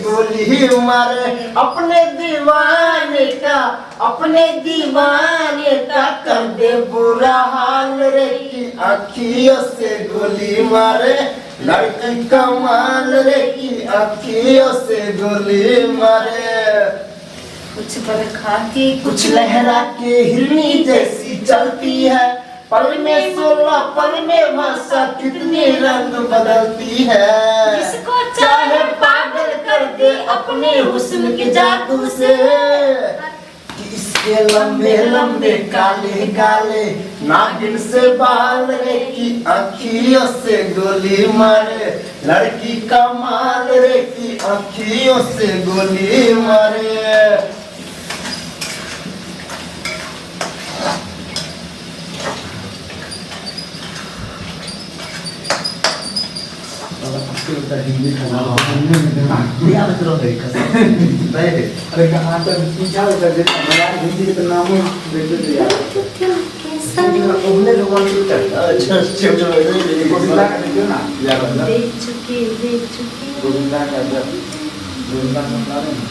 गोली मारे अपने दीवाने का कर दे बुरा हाल रे की अखियों से गोली मारे लड़की कमाल रे की अखियों से गोली मारे। कुछ बरखा के कुछ लहरा के हिरनी जैसी चलती है, पल में 16 पल में भाषा कितनी रंग बदलती है। जिसको चाहे पागल कर दे अपने हुस्न के जादू से। इसके लंबे लंबे काले काले नागिन से बाल रे की अखियों से गोली मारे लड़की का माल रे की अखियों से गोली मारे। हिंदी खाना दिया मतलब है नहीं अरे कहाँ तक पूछा होगा जैसे हमारा हिंदी का नाम देते थे यार उन्हें लोगों ने करता अच्छा गोविंदा का देखो ना यार देख चुके गोविंदा का जब गोविंदा का बता रहे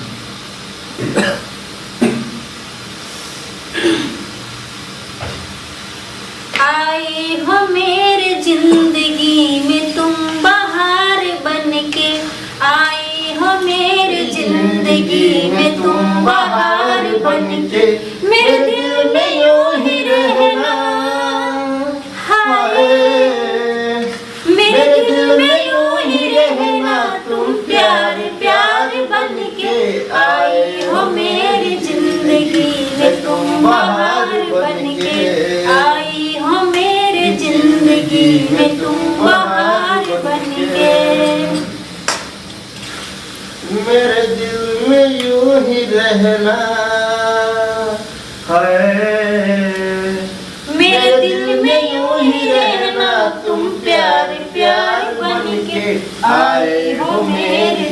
आए हो मेरे जिंदगी में तुम बहार बनके। आए हो मेरे जिंदगी में तुम बहार बनके। मेरे दिल में यूं ही रहना हाय। मेरे दिल में यूं ही रहना तुम प्यार प्यार बनके। आए हो मेरी जिंदगी में तुम बहार बनके। आई हो मेरे जिंदगी में तुम बहार बनके। मेरे दिल में यूं ही रहना है। मेरे दिल में यूं ही रहना तुम प्यार प्यार बनके। आए हो मेरे